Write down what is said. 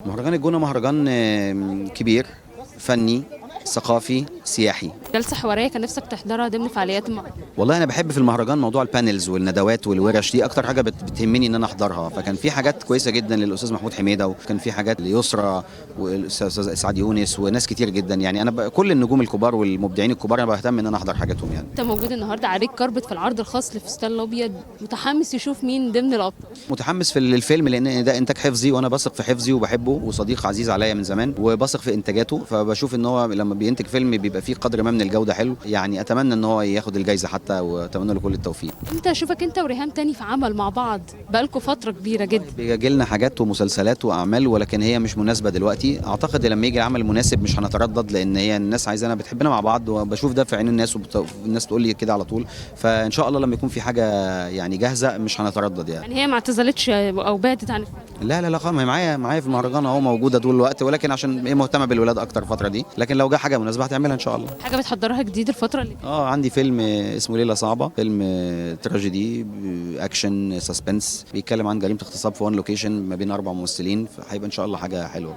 مهرجان الجونة مهرجان كبير، فني، ثقافي، سياحي. جلسة حوارية كان نفسك تحضرها ضمن فعاليات المهرجان؟ والله انا بحب في المهرجان موضوع البانلز والندوات والورش، دي اكتر حاجه بتهمني ان انا احضرها. فكان في حاجات كويسه جدا للاستاذ محمود حميده، وكان في حاجات ليسرى والاستاذ اسعاد يونس وناس كتير جدا. يعني انا كل النجوم الكبار والمبدعين الكبار انا بهتم ان انا احضر حاجاتهم يعني. انت موجود النهارده عليك كربت في العرض الخاص لفستان الابيض، متحمس تشوف مين ضمن الابطال؟ متحمس في الفيلم لان ده انتاج حفظي، وانا بثق في حفظي وبحبه وصديق عزيز عليا من زمان، وبثق في انتاجاته. فبشوف ان هو لما بينتج فيلم بيبقى فيه قدر ما من الجوده حلو. يعني اتمنى ان هو ياخد الجائزه حتى، واتمنى له كل التوفيق. انت اشوفك انت وريهام تاني في عمل مع بعض بقالكوا فتره كبيره جدا. بيجي لنا حاجات ومسلسلات واعمال، ولكن هي مش مناسبه دلوقتي. اعتقد لما يجي العمل المناسب مش هنتردد، لان هي الناس عايزانا بتحبنا مع بعض، وبشوف ده في عين الناس، والناس تقول لي كده على طول. فان شاء الله لما يكون في حاجه يعني جاهزه مش هنتردد يعني. يعني هي ما اعتزلتش او بعدت عن الفن؟ لا لا لا خالص، هي معايا في المهرجان اهو، موجوده طول الوقت، ولكن عشان هي مهتمه بالولاد اكتر الفتره دي. لكن لو جه حاجه مناسبه هتعملها ان شاء الله. حاجه بتحضرها جديد الفتره اللي عندي فيلم اسمه ليله صعبه، فيلم تراجيدي اكشن سسبنس، بيتكلم عن جريمه اغتصاب في وان لوكيشن ما بين 4 ممثلين. فهيبقى ان شاء الله حاجه حلوه.